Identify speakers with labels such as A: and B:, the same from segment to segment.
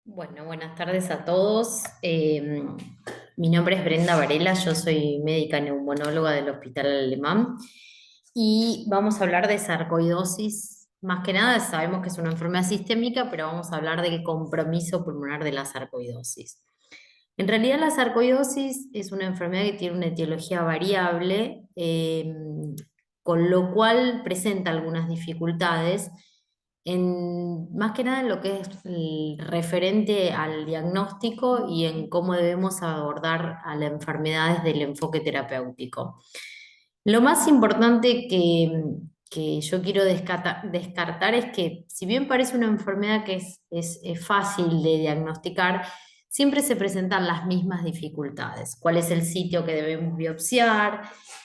A: Bueno, buenas tardes a todos. Mi nombre es Brenda Varela, yo soy médica neumonóloga del Hospital Alemán y vamos a hablar de sarcoidosis. Más que nada sabemos que es una enfermedad sistémica, pero vamos a hablar del compromiso pulmonar de la sarcoidosis. En realidad la sarcoidosis es una enfermedad que tiene una etiología variable, con lo cual presenta algunas dificultades más que nada en lo que es el referente al diagnóstico y en cómo debemos abordar a la enfermedad desde el enfoque terapéutico. Lo más importante que yo quiero descartar es que si bien parece una enfermedad que es fácil de diagnosticar, siempre se presentan las mismas dificultades. ¿Cuál es el sitio que debemos biopsiar?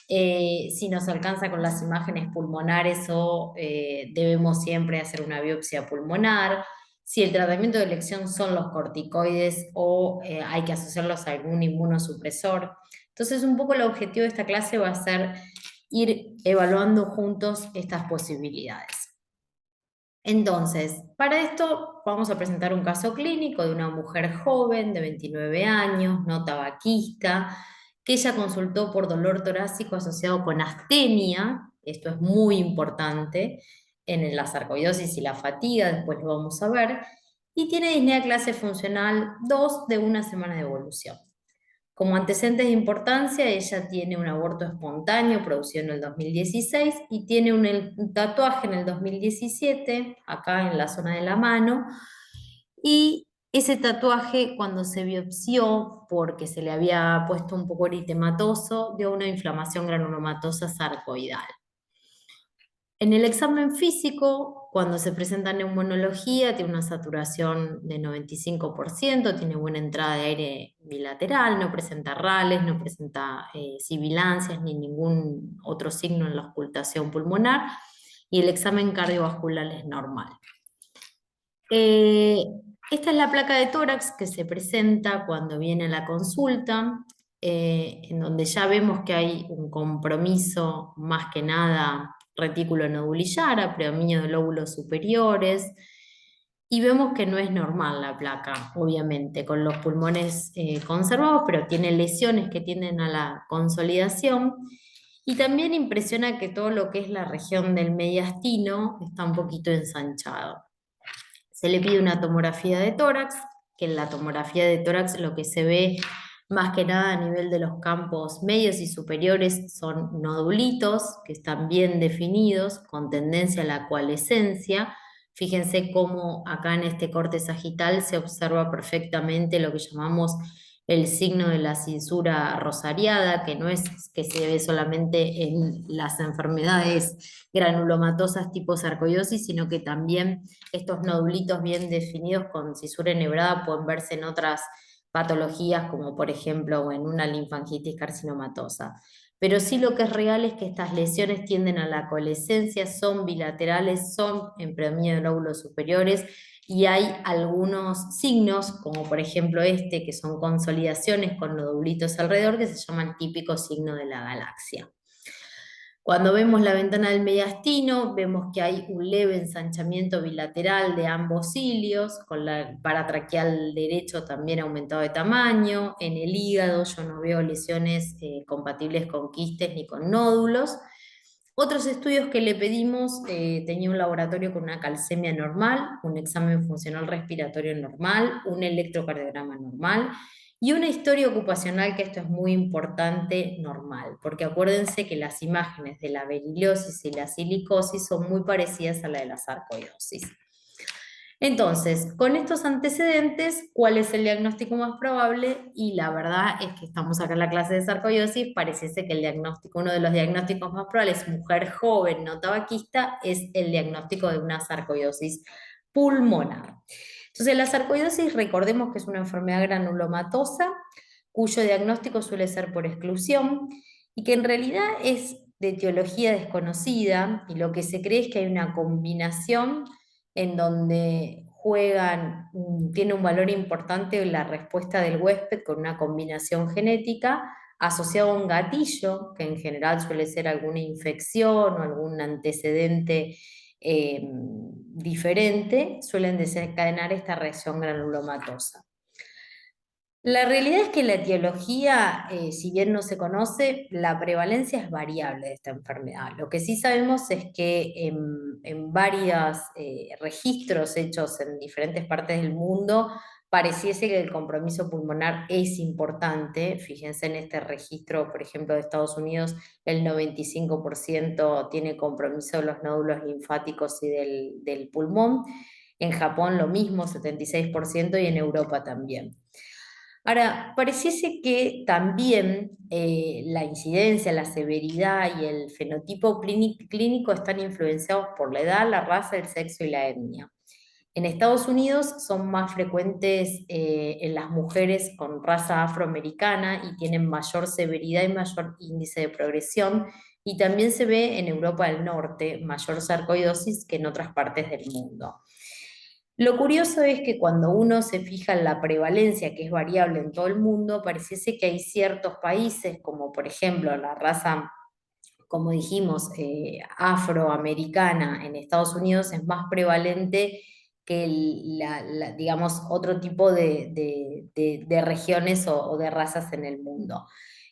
A: Si nos alcanza con las imágenes pulmonares o debemos siempre hacer una biopsia pulmonar, si el tratamiento de elección son los corticoides o hay que asociarlos a algún inmunosupresor. Entonces, un poco el objetivo de esta clase va a ser ir evaluando juntos estas posibilidades. Entonces, para esto vamos a presentar un caso clínico de una mujer joven de 29 años, no tabaquista, que ella consultó por dolor torácico asociado con astenia, esto es muy importante en la sarcoidosis y la fatiga, después lo vamos a ver, y tiene disnea clase funcional 2 de una semana de evolución. Como antecedentes de importancia, ella tiene un aborto espontáneo producido en el 2016 y tiene un tatuaje en el 2017, acá en la zona de la mano, y ese tatuaje cuando se biopsió, porque se le había puesto un poco eritematoso, dio una inflamación granulomatosa sarcoidal. En el examen físico, cuando se presenta neumonología, tiene una saturación de 95%, tiene buena entrada de aire bilateral, no presenta rales, no presenta sibilancias ni ningún otro signo en la auscultación pulmonar, y el examen cardiovascular es normal. Eh, Esta es la placa de tórax que se presenta cuando viene la consulta, en donde ya vemos que hay un compromiso más que nada retículo nodulillar, predominio de lóbulos superiores, y vemos que no es normal la placa, obviamente, con los pulmones conservados, pero tiene lesiones que tienden a la consolidación. Y también impresiona que todo lo que es la región del mediastino está un poquito ensanchado. Se le pide una tomografía de tórax, que en la tomografía de tórax lo que se ve más que nada a nivel de los campos medios y superiores son nodulitos que están bien definidos, con tendencia a la coalescencia. Fíjense cómo acá en este corte sagital se observa perfectamente lo que llamamos el signo de la cisura rosariada, que no es que se ve solamente en las enfermedades granulomatosas tipo sarcoidosis, sino que también estos nodulitos bien definidos con cisura enhebrada pueden verse en otras patologías, como por ejemplo en una linfangitis carcinomatosa. Pero sí lo que es real es que estas lesiones tienden a la coalescencia, son bilaterales, son en predominio de lóbulos superiores y hay algunos signos, como por ejemplo este, que son consolidaciones con nodulitos alrededor, que se llama el típico signo de la galaxia. Cuando vemos la ventana del mediastino, vemos que hay un leve ensanchamiento bilateral de ambos cilios, con la paratraqueal derecho también aumentado de tamaño. En el hígado yo no veo lesiones compatibles con quistes ni con nódulos. Otros estudios que le pedimos, tenía un laboratorio con una calcemia normal, un examen funcional respiratorio normal, un electrocardiograma normal y una historia ocupacional, que esto es muy importante, normal, porque acuérdense que las imágenes de la beriliosis y la silicosis son muy parecidas a la de la sarcoidosis. Entonces, con estos antecedentes, ¿cuál es el diagnóstico más probable? Y la verdad es que estamos acá en la clase de sarcoidosis, parece que el diagnóstico, uno de los diagnósticos más probables, mujer joven no tabaquista, es el diagnóstico de una sarcoidosis pulmonar. Entonces, la sarcoidosis, recordemos que es una enfermedad granulomatosa, cuyo diagnóstico suele ser por exclusión y que en realidad es de etiología desconocida, y lo que se cree es que hay una combinación en donde tiene un valor importante la respuesta del huésped con una combinación genética asociado a un gatillo, que en general suele ser alguna infección o algún antecedente diferente, suelen desencadenar esta reacción granulomatosa. La realidad es que la etiología, si bien no se conoce, la prevalencia es variable de esta enfermedad. Lo que sí sabemos es que en varios registros hechos en diferentes partes del mundo, pareciese que el compromiso pulmonar es importante. Fíjense en este registro, por ejemplo, de Estados Unidos, el 95% tiene compromiso de los nódulos linfáticos y del pulmón. En Japón lo mismo, 76%, y en Europa también. Ahora, pareciese que también la incidencia, la severidad y el fenotipo clínico están influenciados por la edad, la raza, el sexo y la etnia. En Estados Unidos son más frecuentes en las mujeres con raza afroamericana y tienen mayor severidad y mayor índice de progresión, y también se ve en Europa del Norte mayor sarcoidosis que en otras partes del mundo. Lo curioso es que cuando uno se fija en la prevalencia, que es variable en todo el mundo, pareciese que hay ciertos países, como por ejemplo la raza, como dijimos, afroamericana en Estados Unidos, es más prevalente que digamos, otro tipo de regiones o de razas en el mundo.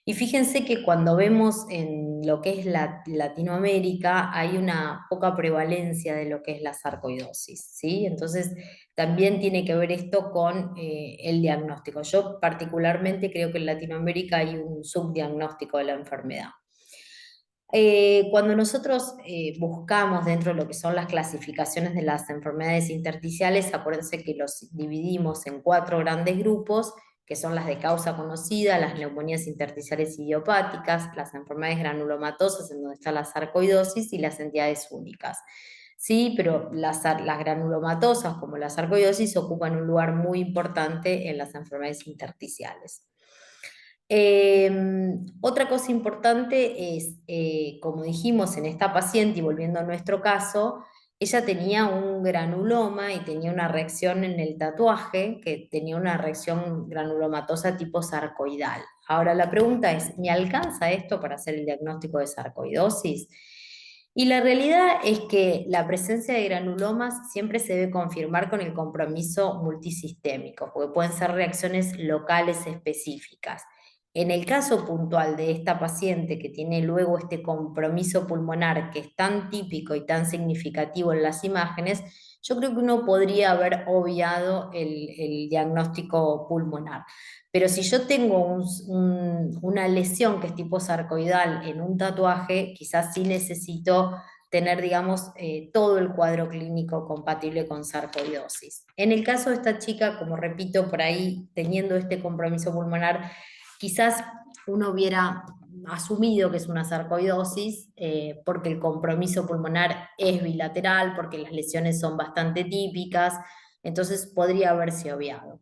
A: Y fíjense que cuando vemos en lo que es Latinoamérica, hay una poca prevalencia de lo que es la sarcoidosis, ¿sí? Entonces, también tiene que ver esto con el diagnóstico. Yo particularmente creo que en Latinoamérica hay un subdiagnóstico de la enfermedad. Cuando nosotros buscamos dentro de lo que son las clasificaciones de las enfermedades intersticiales, acuérdense que los dividimos en 4 grandes grupos, que son las de causa conocida, las neumonías intersticiales idiopáticas, las enfermedades granulomatosas, en donde está la sarcoidosis, y las entidades únicas. Sí, pero las granulomatosas, como la sarcoidosis, ocupan un lugar muy importante en las enfermedades intersticiales. Otra cosa importante es, como dijimos en esta paciente, y volviendo a nuestro caso, ella tenía un granuloma y tenía una reacción en el tatuaje, que tenía una reacción granulomatosa tipo sarcoidal. Ahora la pregunta es, ¿me alcanza esto para hacer el diagnóstico de sarcoidosis? Y la realidad es que la presencia de granulomas siempre se debe confirmar con el compromiso multisistémico, porque pueden ser reacciones locales específicas. En el caso puntual de esta paciente que tiene luego este compromiso pulmonar que es tan típico y tan significativo en las imágenes, yo creo que uno podría haber obviado el diagnóstico pulmonar. Pero si yo tengo una lesión que es tipo sarcoidal en un tatuaje, quizás sí necesito tener, digamos, todo el cuadro clínico compatible con sarcoidosis. En el caso de esta chica, como repito, por ahí teniendo este compromiso pulmonar, quizás uno hubiera asumido que es una sarcoidosis, porque el compromiso pulmonar es bilateral, porque las lesiones son bastante típicas, entonces podría haberse obviado.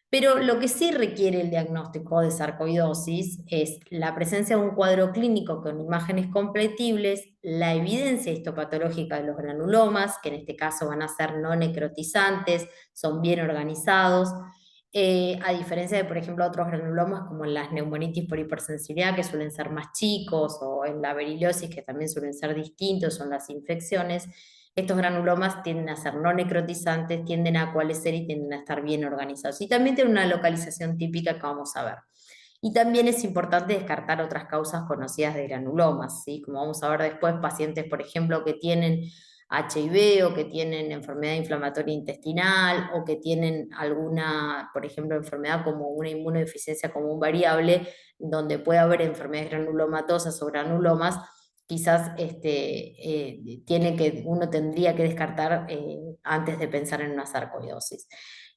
A: Pero lo que sí requiere el diagnóstico de sarcoidosis es la presencia de un cuadro clínico con imágenes compatibles, la evidencia histopatológica de los granulomas, que en este caso van a ser no necrotizantes, son bien organizados, a diferencia de, por ejemplo, otros granulomas como en las neumonitis por hipersensibilidad, que suelen ser más chicos, o en la beriliosis, que también suelen ser distintos, son las infecciones. Estos granulomas tienden a ser no necrotizantes, tienden a coalescer y tienden a estar bien organizados. Y también tienen una localización típica que vamos a ver. Y también es importante descartar otras causas conocidas de granulomas, ¿sí? Como vamos a ver después, pacientes, por ejemplo, que tienen HIV o que tienen enfermedad inflamatoria intestinal o que tienen alguna, por ejemplo, enfermedad como una inmunodeficiencia común variable, donde puede haber enfermedades granulomatosas o granulomas, quizás uno tendría que descartar antes de pensar en una sarcoidosis.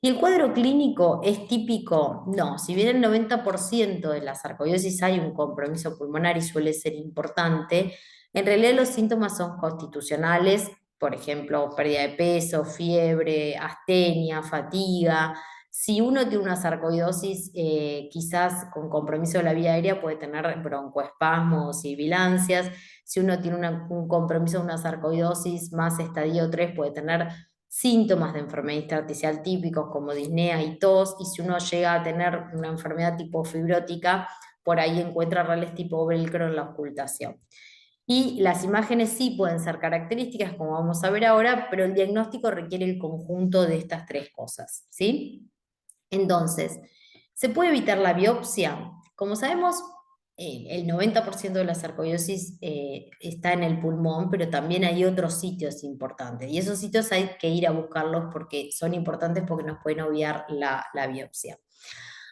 A: ¿Y el cuadro clínico es típico? No, si bien el 90% de la sarcoidosis hay un compromiso pulmonar y suele ser importante, en realidad los síntomas son constitucionales, por ejemplo, pérdida de peso, fiebre, astenia, fatiga. Si uno tiene una sarcoidosis, quizás con compromiso de la vía aérea puede tener broncoespasmos y bilancias. Si uno tiene un compromiso de una sarcoidosis más estadio 3, puede tener síntomas de enfermedad intersticial típicos como disnea y tos, y si uno llega a tener una enfermedad tipo fibrótica, por ahí encuentra rales tipo velcro en la ocultación. Y las imágenes sí pueden ser características, como vamos a ver ahora, pero el diagnóstico requiere el conjunto de estas tres cosas, ¿sí? Entonces, ¿se puede evitar la biopsia? Como sabemos, el 90% de la sarcoidosis está en el pulmón, pero también hay otros sitios importantes. Y esos sitios hay que ir a buscarlos porque son importantes porque nos pueden obviar la biopsia.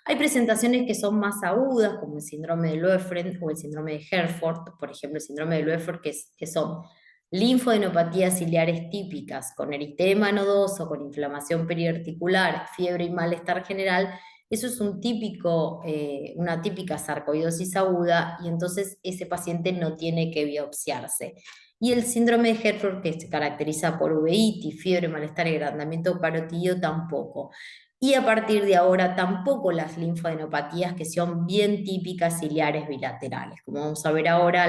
A: Hay presentaciones que son más agudas, como el síndrome de Loeffler o el síndrome de Herford, por ejemplo, el síndrome de Loeffler, que son linfadenopatías ciliares típicas, con eritema nodoso, con inflamación periarticular, fiebre y malestar general. Eso es una típica sarcoidosis aguda y entonces ese paciente no tiene que biopsiarse. Y el síndrome de Herford, que se caracteriza por uveitis, fiebre, malestar y agrandamiento carotídeo, tampoco. Y a partir de ahora tampoco las linfadenopatías que son bien típicas ciliares bilaterales. Como vamos a ver ahora,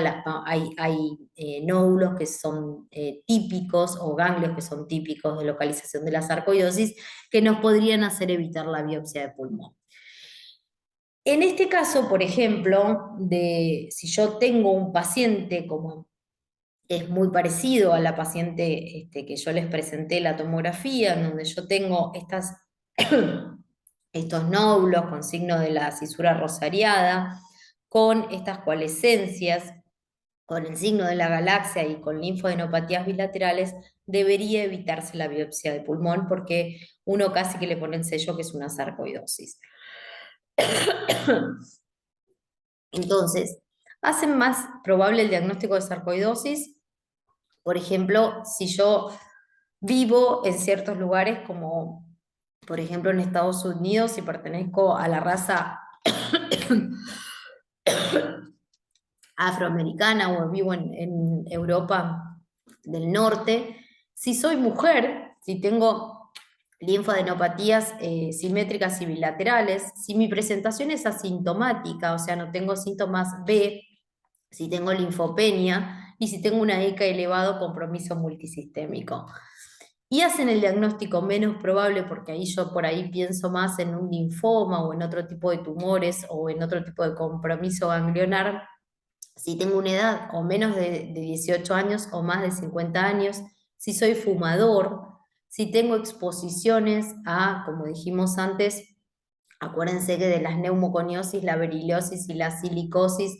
A: hay nódulos que son típicos o ganglios que son típicos de localización de la sarcoidosis que nos podrían hacer evitar la biopsia de pulmón. En este caso, por ejemplo, si yo tengo un paciente como es muy parecido a la paciente que yo les presenté la tomografía, en donde yo tengo estos nódulos con signo de la cisura rosariada, con estas coalescencias, con el signo de la galaxia y con linfadenopatías bilaterales, debería evitarse la biopsia de pulmón porque uno casi que le pone el sello que es una sarcoidosis. Entonces, hacen más probable el diagnóstico de sarcoidosis, por ejemplo, si yo vivo en ciertos lugares como, por ejemplo, en Estados Unidos y pertenezco a la raza afroamericana o vivo en Europa del Norte, si soy mujer, si tengo linfadenopatías simétricas y bilaterales, si mi presentación es asintomática, o sea, no tengo síntomas B, si tengo linfopenia y si tengo una ECA elevado, compromiso multisistémico. Y hacen el diagnóstico menos probable porque ahí yo por ahí pienso más en un linfoma o en otro tipo de tumores o en otro tipo de compromiso ganglionar. Si tengo una edad o menos de 18 años o más de 50 años, si soy fumador, si tengo exposiciones a, como dijimos antes, acuérdense que de las neumoconiosis, la beriliosis y la silicosis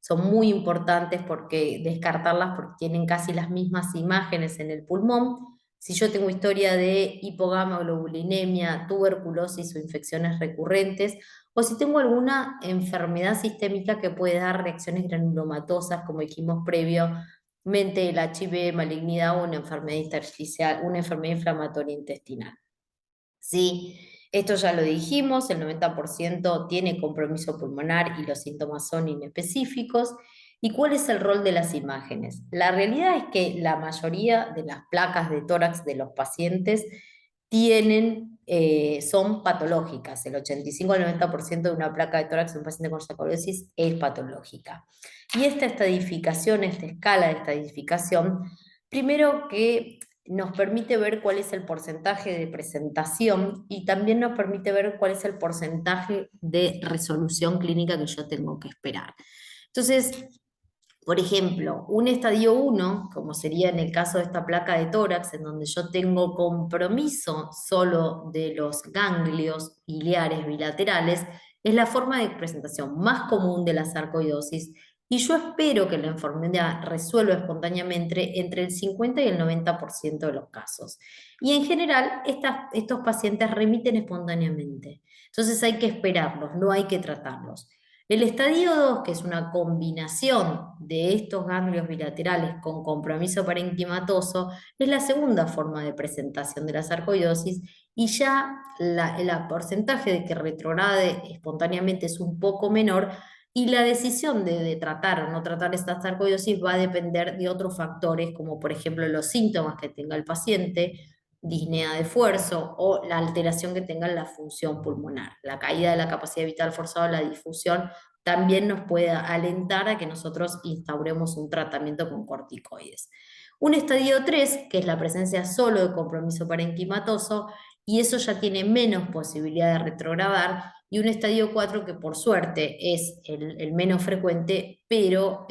A: son muy importantes porque descartarlas porque tienen casi las mismas imágenes en el pulmón. Si yo tengo historia de hipogamaglobulinemia, tuberculosis o infecciones recurrentes, o si tengo alguna enfermedad sistémica que puede dar reacciones granulomatosas, como dijimos previamente, el HIV, malignidad o una enfermedad intersticial, una enfermedad inflamatoria intestinal. Sí, esto ya lo dijimos, el 90% tiene compromiso pulmonar y los síntomas son inespecíficos. ¿Y cuál es el rol de las imágenes? La realidad es que la mayoría de las placas de tórax de los pacientes son patológicas. El 85 al 90% de una placa de tórax de un paciente con sarcoidosis es patológica. Y esta estadificación, esta escala de estadificación, primero que nos permite ver cuál es el porcentaje de presentación y también nos permite ver cuál es el porcentaje de resolución clínica que yo tengo que esperar. Entonces, por ejemplo, un estadio 1, como sería en el caso de esta placa de tórax, en donde yo tengo compromiso solo de los ganglios biliares bilaterales, es la forma de presentación más común de la sarcoidosis y yo espero que la enfermedad resuelva espontáneamente entre el 50 y el 90% de los casos. Y en general, estos pacientes remiten espontáneamente. Entonces hay que esperarlos, no hay que tratarlos. El estadio 2, que es una combinación de estos ganglios bilaterales con compromiso parenquimatoso, es la segunda forma de presentación de la sarcoidosis y ya el porcentaje de que retrograde espontáneamente es un poco menor y la decisión de tratar o no tratar esta sarcoidosis va a depender de otros factores, como por ejemplo los síntomas que tenga el paciente, disnea de esfuerzo o la alteración que tenga en la función pulmonar. La caída de la capacidad vital forzada, la difusión, también nos puede alentar a que nosotros instauremos un tratamiento con corticoides. Un estadio 3, que es la presencia solo de compromiso parenquimatoso, y eso ya tiene menos posibilidad de retrogradar, y un estadio 4 que por suerte es el menos frecuente, pero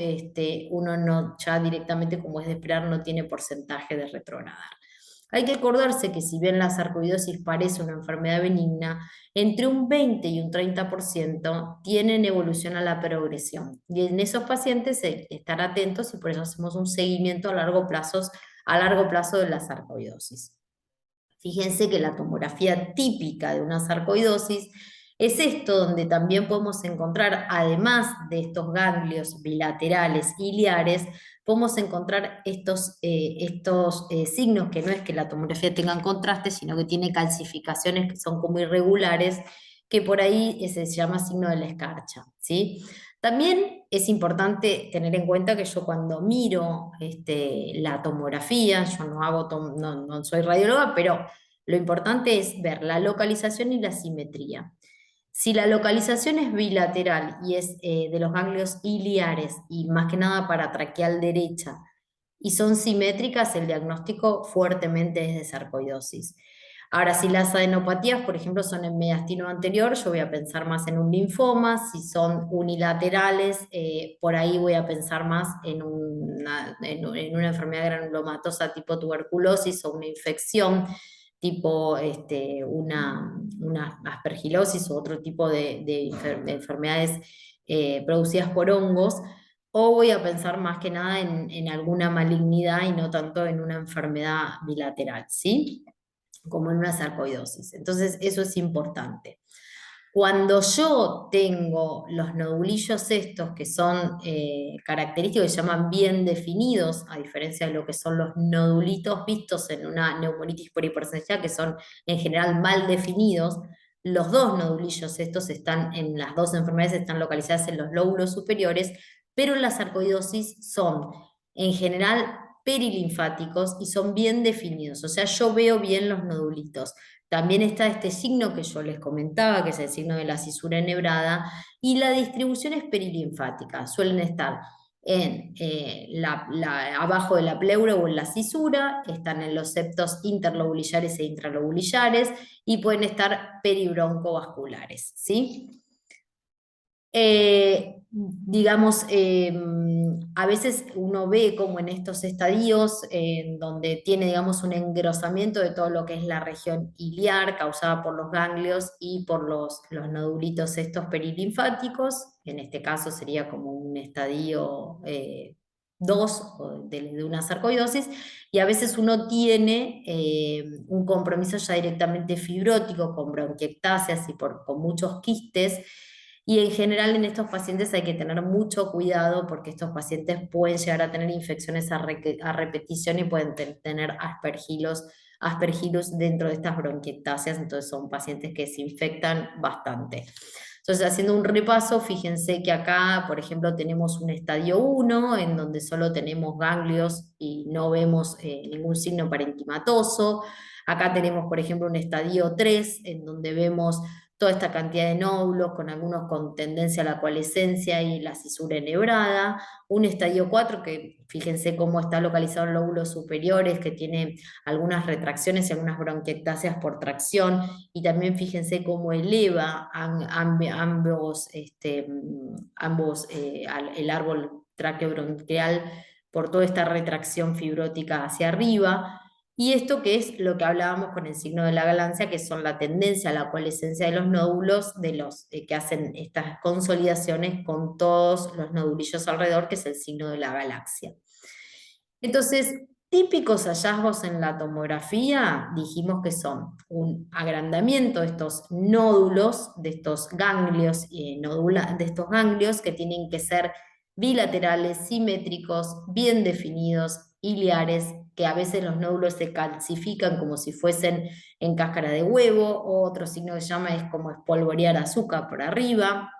A: uno no, ya directamente, como es de esperar, no tiene porcentaje de retrogradar. Hay que acordarse que si bien la sarcoidosis parece una enfermedad benigna, entre un 20 y un 30% tienen evolución a la progresión. Y en esos pacientes hay que estar atentos y por eso hacemos un seguimiento a largo plazo de la sarcoidosis. Fíjense que la tomografía típica de una sarcoidosis es esto donde también podemos encontrar, además de estos ganglios bilaterales iliares, podemos encontrar estos signos que no es que la tomografía tenga contraste, sino que tiene calcificaciones que son como irregulares, que por ahí se llama signo de la escarcha, ¿sí? También es importante tener en cuenta que yo cuando miro la tomografía, yo no hago, no soy radióloga, pero lo importante es ver la localización y la simetría. Si la localización es bilateral y es de los ganglios iliares y más que nada paratraqueal derecha y son simétricas, el diagnóstico fuertemente es de sarcoidosis. Ahora, si las adenopatías, por ejemplo, son en mediastino anterior, yo voy a pensar más en un linfoma. Si son unilaterales, por ahí voy a pensar más en una enfermedad granulomatosa tipo tuberculosis o una infección tipo una aspergilosis u otro tipo de enfermedades producidas por hongos, o voy a pensar más que nada en alguna malignidad y no tanto en una enfermedad bilateral, ¿sí? Como en una sarcoidosis. Entonces, eso es importante. Cuando yo tengo los nodulillos estos que son característicos que se llaman bien definidos, a diferencia de lo que son los nodulitos vistos en una neumonitis por hipersensibilidad, que son en general mal definidos, los dos nodulillos estos están en las dos enfermedades, están localizadas en los lóbulos superiores, pero la sarcoidosis son en general perilinfáticos y son bien definidos, o sea, yo veo bien los nodulitos. También está este signo que yo les comentaba, que es el signo de la cisura enhebrada, y la distribución es perilinfática. Suelen estar abajo de la pleura o en la cisura, están en los septos interlobulillares e intralobulillares, y pueden estar peribroncovasculares, ¿sí? Digamos, a veces uno ve como en estos estadios donde tiene, digamos, un engrosamiento de todo lo que es la región iliar causada por los ganglios y por los nodulitos estos perilinfáticos. En este caso sería como un estadio 2 de una sarcoidosis, y a veces uno tiene un compromiso ya directamente fibrótico con bronquiectasias y con muchos quistes, y en general en estos pacientes hay que tener mucho cuidado porque estos pacientes pueden llegar a tener infecciones a repetición y pueden tener aspergillus dentro de estas bronquiectasias, entonces son pacientes que se infectan bastante. Entonces, haciendo un repaso, fíjense que acá, por ejemplo, tenemos un estadio 1, en donde solo tenemos ganglios y no vemos ningún signo parenquimatoso. Acá tenemos, por ejemplo, un estadio 3, en donde vemos toda esta cantidad de nódulos, con algunos con tendencia a la coalescencia y la cisura enhebrada. Un estadio 4, que fíjense cómo está localizado en lóbulos superiores, que tiene algunas retracciones y algunas bronquiectasias por tracción, y también fíjense cómo eleva ambos el árbol traqueobronquial por toda esta retracción fibrótica hacia arriba. Y esto que es lo que hablábamos con el signo de la galancia, que son la tendencia a la coalescencia de los nódulos, de los que hacen estas consolidaciones con todos los nodulillos alrededor, que es el signo de la galaxia. Entonces, típicos hallazgos en la tomografía, dijimos que son un agrandamiento de estos nódulos, de estos ganglios, de estos ganglios que tienen que ser bilaterales, simétricos, bien definidos, iliares, que a veces los nódulos se calcifican como si fuesen en cáscara de huevo, o otro signo que se llama es como espolvorear azúcar por arriba,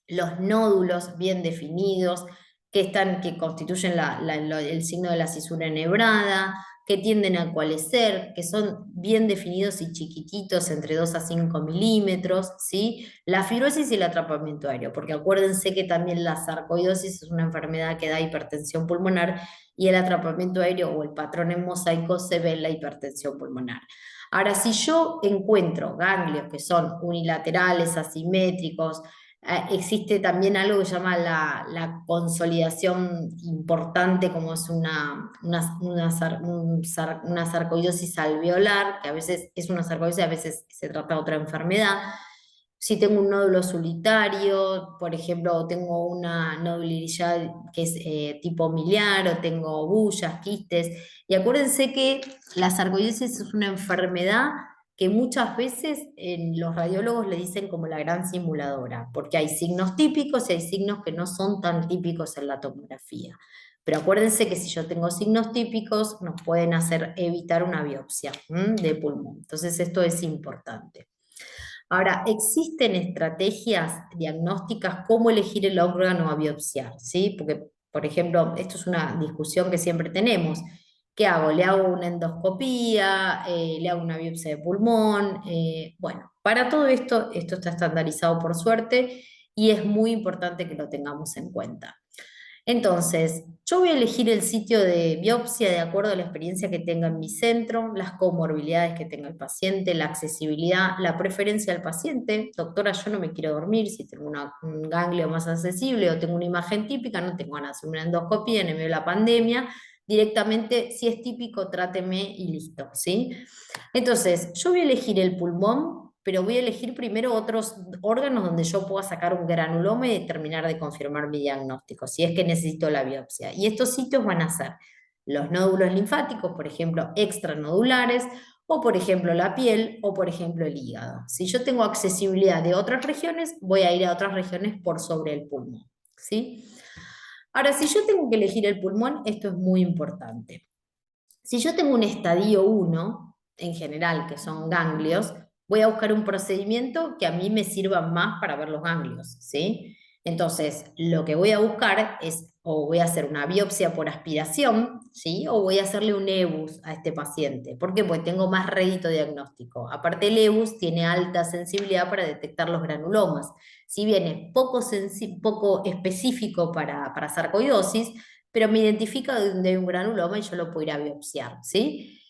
A: los nódulos bien definidos, que constituyen el signo de la cisura enhebrada, que tienden a coalescer, que son bien definidos y chiquititos, entre 2 a 5 milímetros, ¿sí? La fibrosis y el atrapamiento aéreo, porque acuérdense que también la sarcoidosis es una enfermedad que da hipertensión pulmonar y el atrapamiento aéreo o el patrón en mosaico se ve en la hipertensión pulmonar. Ahora, si yo encuentro ganglios que son unilaterales, asimétricos, existe también algo que se llama la consolidación importante, como es una sarcoidosis alveolar, que a veces es una sarcoidosis, a veces se trata de otra enfermedad. Si tengo un nódulo solitario, por ejemplo, o tengo una nodularidad que es tipo miliar, o tengo bullas, quistes, y acuérdense que la sarcoidosis es una enfermedad que muchas veces los radiólogos le dicen como la gran simuladora, porque hay signos típicos y hay signos que no son tan típicos en la tomografía. Pero acuérdense que si yo tengo signos típicos, nos pueden hacer evitar una biopsia de pulmón. Entonces esto es importante. Ahora, existen estrategias diagnósticas cómo elegir el órgano a biopsiar, ¿sí? Porque, por ejemplo, esto es una discusión que siempre tenemos. ¿Qué hago? ¿Le hago una endoscopía? ¿Le hago una biopsia de pulmón? Bueno, para todo esto, esto está estandarizado por suerte y es muy importante que lo tengamos en cuenta. Entonces, yo voy a elegir el sitio de biopsia de acuerdo a la experiencia que tenga en mi centro, las comorbilidades que tenga el paciente, la accesibilidad, la preferencia del paciente. Doctora, yo no me quiero dormir, si tengo un ganglio más accesible o tengo una imagen típica, no tengo ganas de hacer una endoscopia en medio de la pandemia, directamente, si es típico, tráteme y listo, ¿sí? Entonces, yo voy a elegir el pulmón, pero voy a elegir primero otros órganos donde yo pueda sacar un granuloma y terminar de confirmar mi diagnóstico, si es que necesito la biopsia. Y estos sitios van a ser los nódulos linfáticos, por ejemplo, extranodulares, o por ejemplo la piel, o por ejemplo el hígado. Si yo tengo accesibilidad de otras regiones, voy a ir a otras regiones por sobre el pulmón, ¿sí? Ahora, si yo tengo que elegir el pulmón, esto es muy importante. Si yo tengo un estadio 1, en general, que son ganglios, voy a buscar un procedimiento que a mí me sirva más para ver los ganglios, ¿sí? Entonces, lo que voy a buscar es, o voy a hacer una biopsia por aspiración, ¿sí? O voy a hacerle un EBUS a este paciente. ¿Por qué? Porque tengo más rédito diagnóstico. Aparte, el EBUS tiene alta sensibilidad para detectar los granulomas. Si bien es poco específico para sarcoidosis, pero me identifica donde hay un granuloma y yo lo puedo ir a biopsiar, ¿sí?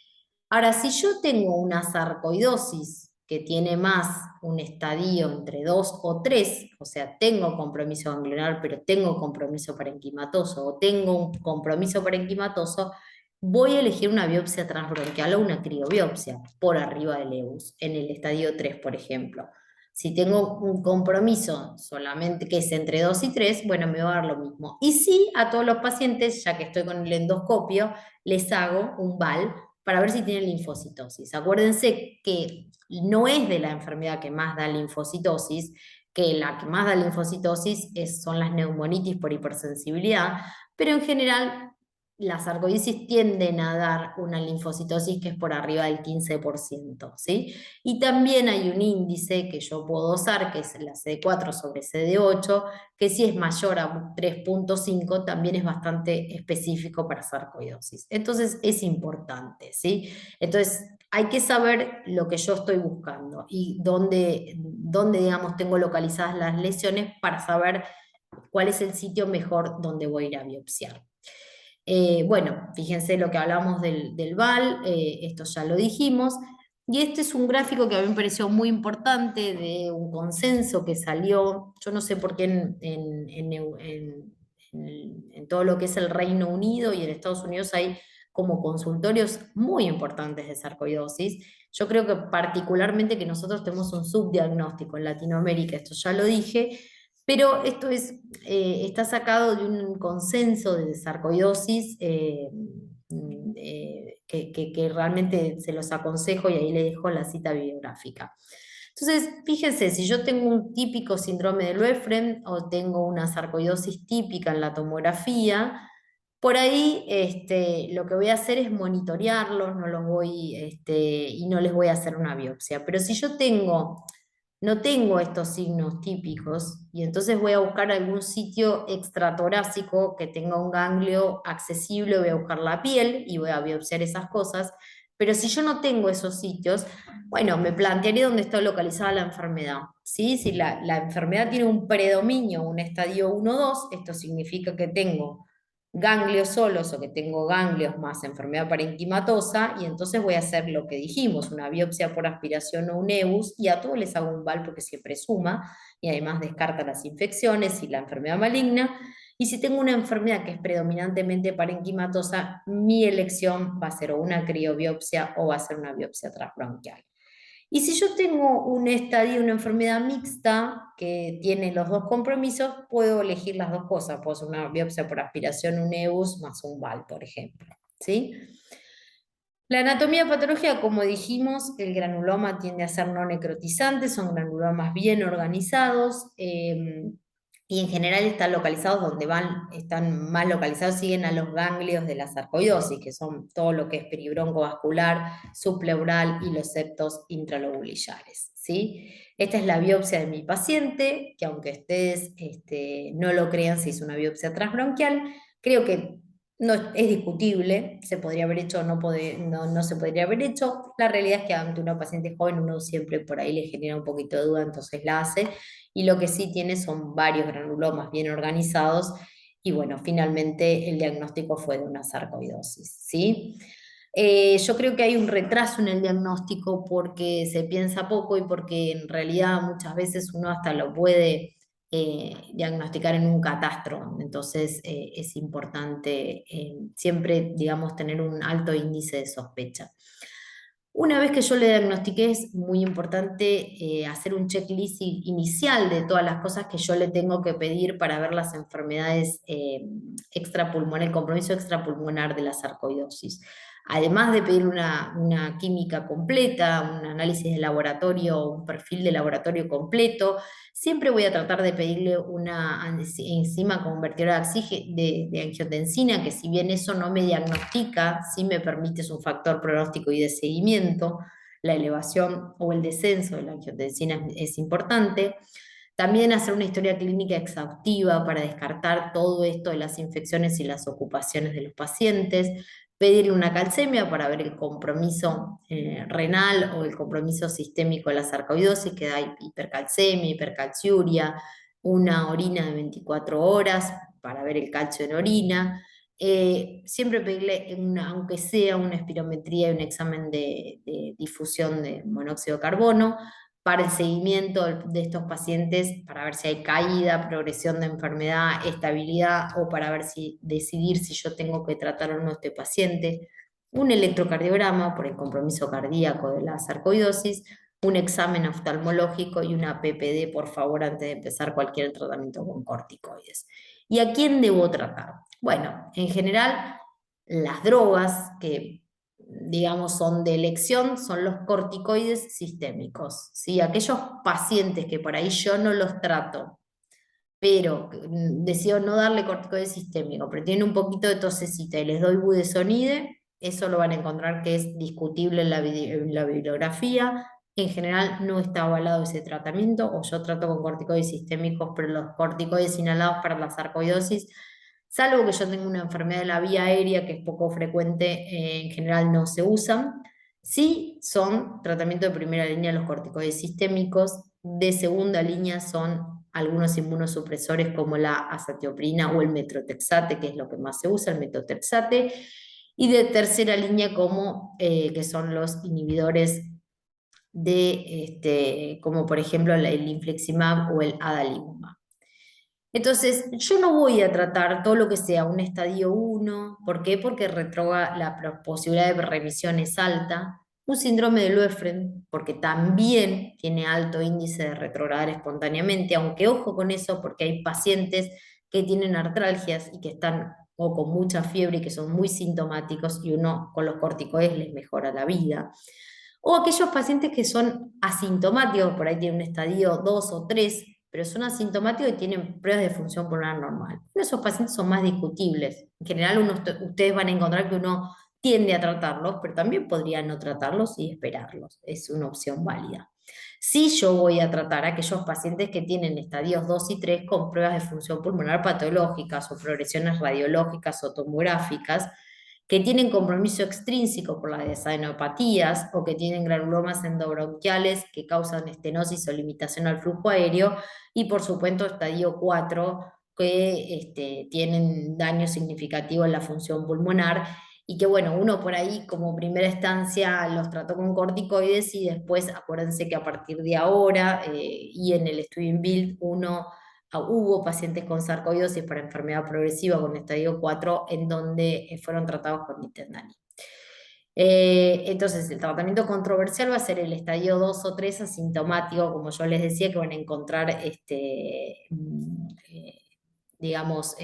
A: Ahora, si yo tengo una sarcoidosis que tiene más un estadio entre 2 o 3, o sea, tengo compromiso ganglionar, pero tengo compromiso parenquimatoso, o tengo un compromiso parenquimatoso, voy a elegir una biopsia transbronquial o una criobiopsia por arriba del EBUS, en el estadio 3, por ejemplo. Si tengo un compromiso solamente que es entre 2 y 3, bueno, me va a dar lo mismo. Y sí, a todos los pacientes, ya que estoy con el endoscopio, les hago un VAL para ver si tienen linfocitosis. Acuérdense que no es de la enfermedad que más da linfocitosis, que la que más da linfocitosis son las neumonitis por hipersensibilidad, pero en general las sarcoidosis tienden a dar una linfocitosis que es por arriba del 15%, ¿sí? Y también hay un índice que yo puedo usar, que es la CD4 sobre CD8, que si es mayor a 3,5 también es bastante específico para sarcoidosis. Entonces es importante, ¿sí? Entonces hay que saber lo que yo estoy buscando y dónde digamos, tengo localizadas las lesiones para saber cuál es el sitio mejor donde voy a ir a biopsiar. Bueno, fíjense lo que hablamos del VAL, esto ya lo dijimos, y este es un gráfico que a mí me pareció muy importante de un consenso que salió, yo no sé por qué en todo lo que es el Reino Unido y en Estados Unidos hay como consultorios muy importantes de sarcoidosis. Yo creo que particularmente que nosotros tenemos un subdiagnóstico en Latinoamérica, esto ya lo dije, pero esto está sacado de un consenso de sarcoidosis que realmente se los aconsejo y ahí le dejo la cita bibliográfica. Entonces, fíjense, si yo tengo un típico síndrome de Loefflen o tengo una sarcoidosis típica en la tomografía, por ahí lo que voy a hacer es monitorearlos, no los voy, y no les voy a hacer una biopsia. Pero si yo tengo no tengo estos signos típicos y entonces voy a buscar algún sitio extratorácico que tenga un ganglio accesible, voy a buscar la piel y voy a biopsiar esas cosas. Pero si yo no tengo esos sitios, bueno, me plantearé dónde está localizada la enfermedad, ¿sí? Si la enfermedad tiene un predominio, un estadio 1-2, esto significa que tengo ganglios solos o que tengo ganglios más enfermedad parenquimatosa, y entonces voy a hacer lo que dijimos, una biopsia por aspiración o un EBUS, y a todos les hago un VAL porque siempre suma, y además descarta las infecciones y la enfermedad maligna. Y si tengo una enfermedad que es predominantemente parenquimatosa, mi elección va a ser o una criobiopsia o va a ser una biopsia transbronquial. Y si yo tengo un estadio, una enfermedad mixta que tiene los dos compromisos, puedo elegir las dos cosas. Puedo hacer una biopsia por aspiración, un EBUS más un VAL, por ejemplo. ¿Sí? La anatomía patológica, como dijimos, el granuloma tiende a ser no necrotizante, son granulomas bien organizados y en general están localizados donde van, están más localizados, siguen a los ganglios de la sarcoidosis, que son todo lo que es peribroncovascular, subpleural y los septos intralobulillares. ¿Sí? Esta es la biopsia de mi paciente, que aunque ustedes no lo crean, se hizo una biopsia transbronquial. Creo que no es discutible, se podría haber hecho o no se podría haber hecho. La realidad es que ante una paciente joven uno siempre por ahí le genera un poquito de duda, entonces la hace. Y lo que sí tiene son varios granulomas bien organizados. Y bueno, finalmente el diagnóstico fue de una sarcoidosis, ¿sí? Yo creo que hay un retraso en el diagnóstico porque se piensa poco y porque en realidad muchas veces uno hasta lo puede diagnosticar en un catastro. Entonces es importante siempre, digamos, tener un alto índice de sospecha. Una vez que yo le diagnostiqué, es muy importante hacer un checklist inicial de todas las cosas que yo le tengo que pedir para ver las enfermedades extrapulmonares, el compromiso extrapulmonar de la sarcoidosis. Además de pedir una química completa, un análisis de laboratorio, un perfil de laboratorio completo, siempre voy a tratar de pedirle una enzima convertidora de angiotensina, que si bien eso no me diagnostica, sí me permite, es un factor pronóstico y de seguimiento. La elevación o el descenso de la angiotensina es importante. También hacer una historia clínica exhaustiva para descartar todo esto de las infecciones y las ocupaciones de los pacientes. Pedirle una calcemia para ver el compromiso renal o el compromiso sistémico de la sarcoidosis, que da hipercalcemia, hipercalciuria, una orina de 24 horas para ver el calcio en orina. Siempre pedirle, aunque sea una espirometría y un examen de difusión de monóxido de carbono, para el seguimiento de estos pacientes, para ver si hay caída, progresión de enfermedad, estabilidad, o para ver si decidir si yo tengo que tratar o no a este paciente, un electrocardiograma por el compromiso cardíaco de la sarcoidosis, un examen oftalmológico y una PPD, por favor, antes de empezar cualquier tratamiento con corticoides. ¿Y a quién debo tratar? Bueno, en general, las drogas que digamos, son de elección, son los corticoides sistémicos, ¿sí? Aquellos pacientes que por ahí yo no los trato, pero decido no darle corticoide sistémico, pero tienen un poquito de tosecita y les doy budesonide, eso lo van a encontrar que es discutible en la bibliografía. En general no está avalado ese tratamiento, o yo trato con corticoides sistémicos, pero los corticoides inhalados para la sarcoidosis, salvo que yo tenga una enfermedad de la vía aérea que es poco frecuente, en general no se usan. Sí son tratamiento de primera línea los corticoides sistémicos, de segunda línea son algunos inmunosupresores como la azatioprina o el metotrexate, que es lo que más se usa, el metotrexate, y de tercera línea como que son los inhibidores como por ejemplo el infliximab o el adalimumab. Entonces, yo no voy a tratar todo lo que sea un estadio 1. ¿Por qué? Porque la posibilidad de remisión es alta. Un síndrome de Löfgren, porque también tiene alto índice de retrogradar espontáneamente, aunque ojo con eso, porque hay pacientes que tienen artralgias y que están o con mucha fiebre y que son muy sintomáticos y uno con los corticoides les mejora la vida. O aquellos pacientes que son asintomáticos, por ahí tienen un estadio 2 o 3, pero son asintomáticos y tienen pruebas de función pulmonar normal. Esos pacientes son más discutibles. En general, ustedes van a encontrar que uno tiende a tratarlos, pero también podría no tratarlos y esperarlos. Es una opción válida. Sí, yo voy a tratar a aquellos pacientes que tienen estadios 2 y 3 con pruebas de función pulmonar patológicas o progresiones radiológicas o tomográficas, que tienen compromiso extrínseco por las adenopatías o que tienen granulomas endobronquiales que causan estenosis o limitación al flujo aéreo, y por supuesto estadio 4 que tienen daño significativo en la función pulmonar y que bueno, uno por ahí como primera instancia los trató con corticoides y después acuérdense que a partir de ahora y en el estudio INBUILD hubo pacientes con sarcoidosis para enfermedad progresiva con estadio 4 en donde fueron tratados con nitendanib. Entonces, el tratamiento controversial va a ser el estadio 2 o 3 asintomático, como yo les decía, que van a encontrar, digamos,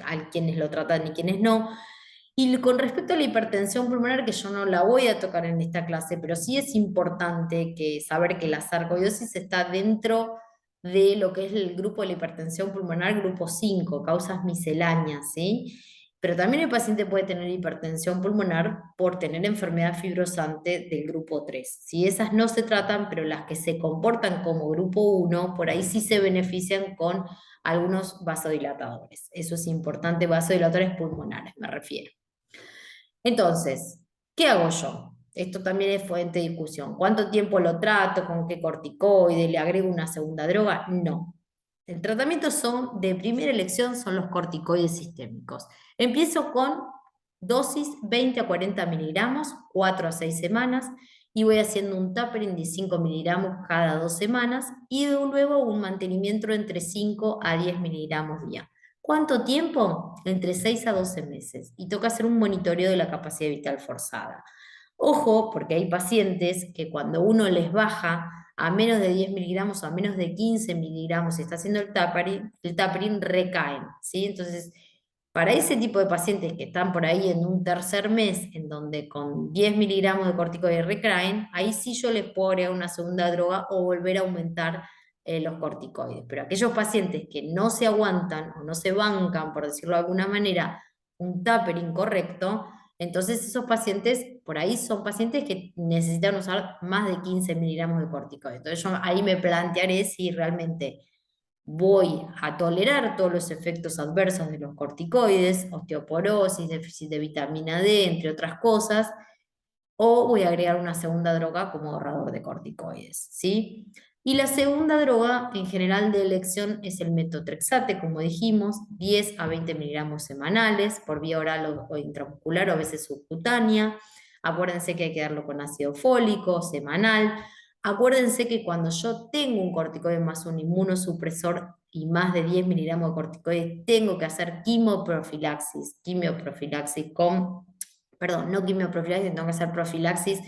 A: a quienes lo tratan y quienes no. Y con respecto a la hipertensión pulmonar, que yo no la voy a tocar en esta clase, pero sí es importante saber que la sarcoidosis está dentro de lo que es el grupo de la hipertensión pulmonar, grupo 5, causas misceláneas, ¿sí? Pero también el paciente puede tener hipertensión pulmonar por tener enfermedad fibrosante del grupo 3. Si esas no se tratan, pero las que se comportan como grupo 1, por ahí sí se benefician con algunos vasodilatadores. Eso es importante, vasodilatores pulmonares, me refiero. Entonces, ¿qué hago yo? Esto también es fuente de discusión. ¿Cuánto tiempo lo trato? ¿Con qué corticoide? ¿Le agrego una segunda droga? No. El tratamiento de primera elección son los corticoides sistémicos. Empiezo con dosis 20 a 40 miligramos, 4 a 6 semanas, y voy haciendo un tapering de 5 miligramos cada 2 semanas, y luego un mantenimiento entre 5 a 10 miligramos día. ¿Cuánto tiempo? Entre 6 a 12 meses. Y toca hacer un monitoreo de la capacidad vital forzada. Ojo, porque hay pacientes que cuando uno les baja a menos de 10 miligramos o a menos de 15 miligramos y está haciendo el tapering recaen, ¿sí? Entonces, para ese tipo de pacientes que están por ahí en un tercer mes, en donde con 10 miligramos de corticoides recaen, ahí sí yo les puedo agregar una segunda droga o volver a aumentar los corticoides. Pero aquellos pacientes que no se aguantan o no se bancan, por decirlo de alguna manera, un tapering correcto, entonces esos pacientes, por ahí son pacientes que necesitan usar más de 15 miligramos de corticoides. Entonces yo ahí me plantearé si realmente voy a tolerar todos los efectos adversos de los corticoides, osteoporosis, déficit de vitamina D, entre otras cosas, o voy a agregar una segunda droga como ahorrador de corticoides, ¿sí? Y la segunda droga en general de elección es el metotrexate, como dijimos, 10 a 20 miligramos semanales por vía oral o intramuscular o a veces subcutánea. Acuérdense que hay que darlo con ácido fólico semanal. Acuérdense que cuando yo tengo un corticoide más un inmunosupresor y más de 10 miligramos de corticoides, tengo que hacer quimioprofilaxis con, perdón, no quimioprofilaxis, tengo que hacer profilaxis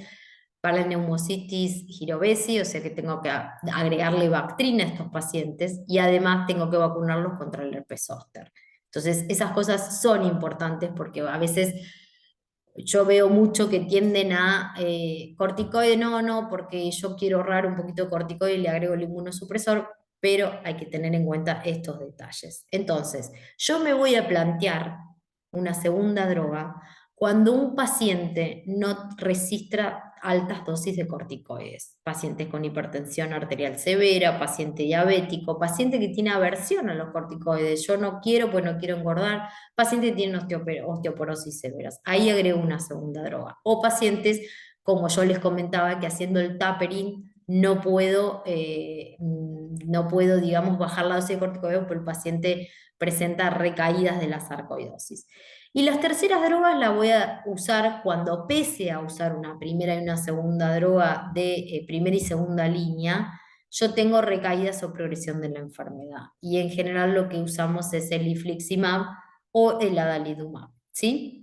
A: para la neumocitis girovesi, o sea que tengo que agregarle Bactrina a estos pacientes y además tengo que vacunarlos contra el herpes zóster. Entonces, esas cosas son importantes porque a veces yo veo mucho que tienden a corticoide, no, porque yo quiero ahorrar un poquito de corticoide y le agrego el inmunosupresor, pero hay que tener en cuenta estos detalles. Entonces, yo me voy a plantear una segunda droga cuando un paciente no resista altas dosis de corticoides. Pacientes con hipertensión arterial severa, paciente diabético, paciente que tiene aversión a los corticoides. Yo no quiero, pues no quiero engordar. Pacientes que tienen osteoporosis severas. Ahí agrego una segunda droga. O pacientes, como yo les comentaba, que haciendo el tapering no puedo, digamos, bajar la dosis de corticoides porque el paciente presenta recaídas de la sarcoidosis. Y las terceras drogas las voy a usar cuando pese a usar una primera y una segunda droga de primera y segunda línea, yo tengo recaídas o progresión de la enfermedad. Y en general lo que usamos es el infliximab o el adalimumab, ¿sí?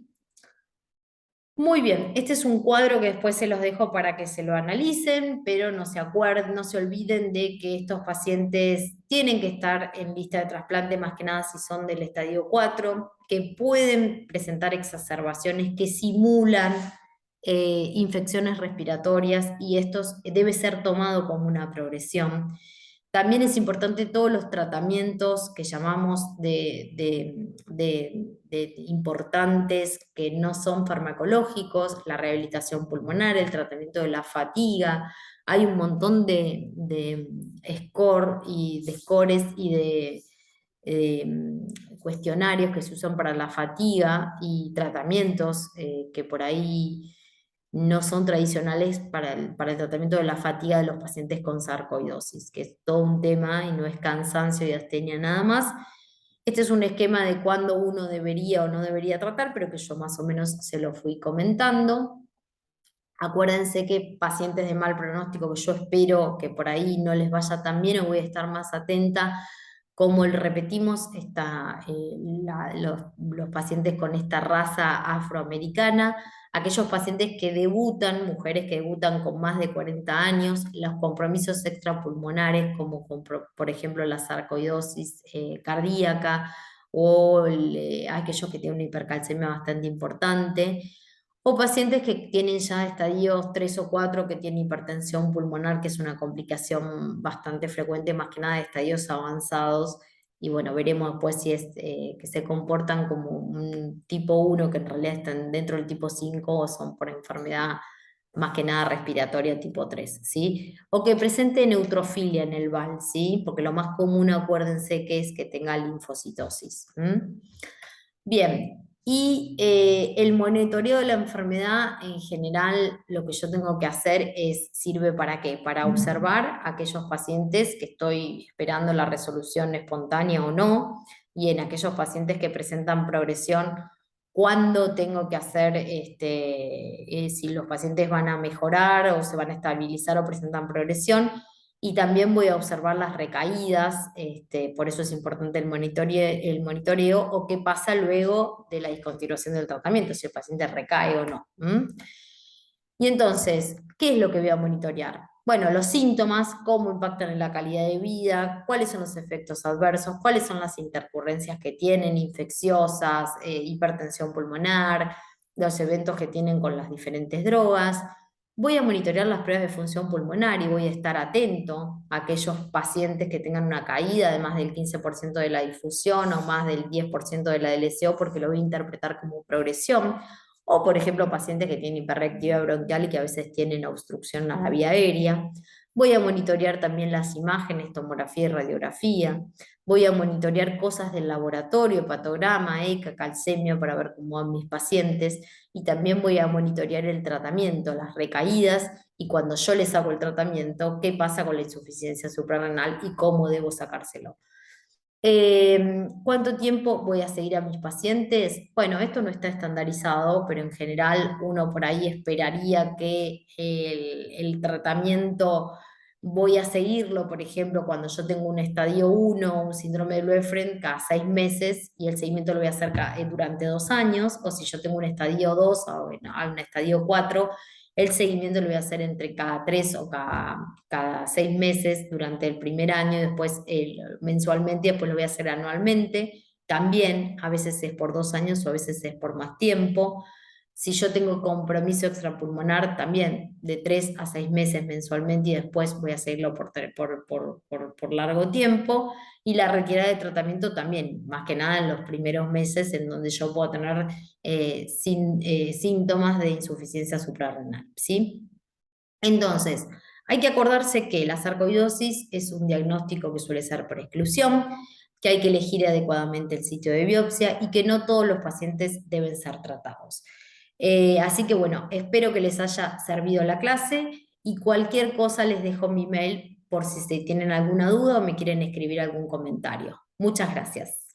A: Muy bien, este es un cuadro que después se los dejo para que se lo analicen, pero no se olviden de que estos pacientes tienen que estar en lista de trasplante, más que nada si son del estadio 4, que pueden presentar exacerbaciones que simulan infecciones respiratorias y esto debe ser tomado como una progresión. También es importante todos los tratamientos que llamamos de importantes, que no son farmacológicos, la rehabilitación pulmonar, el tratamiento de la fatiga. Hay un montón de score y de scores y de cuestionarios que se usan para la fatiga y tratamientos que por ahí no son tradicionales para el tratamiento de la fatiga de los pacientes con sarcoidosis, que es todo un tema y no es cansancio y astenia nada más. Este es un esquema de cuándo uno debería o no debería tratar, pero que yo más o menos se lo fui comentando. Acuérdense que pacientes de mal pronóstico, que yo espero que por ahí no les vaya tan bien, o voy a estar más atenta, como repetimos, los pacientes con esta raza afroamericana, aquellos pacientes que debutan, mujeres que debutan con más de 40 años, los compromisos extrapulmonares, como por ejemplo la sarcoidosis cardíaca, o aquellos que tienen una hipercalcemia bastante importante, o pacientes que tienen ya estadios 3 o 4 que tienen hipertensión pulmonar, que es una complicación bastante frecuente, más que nada de estadios avanzados. Y bueno, veremos después si es que se comportan como un tipo 1 que en realidad están dentro del tipo 5 o son por enfermedad más que nada respiratoria tipo 3, ¿sí? O que presente neutrofilia en el VAL, ¿sí? Porque lo más común, acuérdense, que es que tenga linfocitosis. Bien, y el monitoreo de la enfermedad en general, lo que yo tengo que hacer ¿sirve para qué? Para observar a aquellos pacientes que estoy esperando la resolución espontánea o no, y en aquellos pacientes que presentan progresión, cuándo tengo que hacer, si los pacientes van a mejorar o se van a estabilizar o presentan progresión. Y también voy a observar las recaídas, por eso es importante el monitoreo o qué pasa luego de la discontinuación del tratamiento, si el paciente recae o no. Y entonces, ¿qué es lo que voy a monitorear? Bueno, los síntomas, cómo impactan en la calidad de vida, cuáles son los efectos adversos, cuáles son las intercurrencias que tienen, infecciosas, hipertensión pulmonar, los eventos que tienen con las diferentes drogas. Voy a monitorear las pruebas de función pulmonar y voy a estar atento a aquellos pacientes que tengan una caída de más del 15% de la difusión o más del 10% de la DLCO, porque lo voy a interpretar como progresión. O, por ejemplo, pacientes que tienen hiperreactividad bronquial y que a veces tienen obstrucción a la vía aérea. Voy a monitorear también las imágenes, tomografía y radiografía. Voy a monitorear cosas del laboratorio, hepatograma, ECA, calcemia, para ver cómo van mis pacientes. Y también voy a monitorear el tratamiento, las recaídas, y cuando yo les hago el tratamiento, qué pasa con la insuficiencia suprarrenal y cómo debo sacárselo. ¿Cuánto tiempo voy a seguir a mis pacientes? Bueno, esto no está estandarizado, pero en general uno por ahí esperaría que el tratamiento voy a seguirlo, por ejemplo, cuando yo tengo un estadio 1, un síndrome de Löfgren, cada 6 meses, y el seguimiento lo voy a hacer durante 2 años, o si yo tengo un estadio 2 o bueno, un estadio 4, el seguimiento lo voy a hacer entre cada 3 o cada 6 meses durante el primer año, después mensualmente, y después lo voy a hacer anualmente. También a veces es por 2 años o a veces es por más tiempo. Si yo tengo compromiso extrapulmonar, también de 3 a 6 meses mensualmente, y después voy a seguirlo por largo tiempo. Y la retirada de tratamiento también, más que nada en los primeros meses en donde yo puedo tener síntomas de insuficiencia suprarrenal, ¿sí? Entonces, hay que acordarse que la sarcoidosis es un diagnóstico que suele ser por exclusión, que hay que elegir adecuadamente el sitio de biopsia y que no todos los pacientes deben ser tratados. Así que bueno, espero que les haya servido la clase, y cualquier cosa les dejo mi mail por si tienen alguna duda o me quieren escribir algún comentario. Muchas gracias.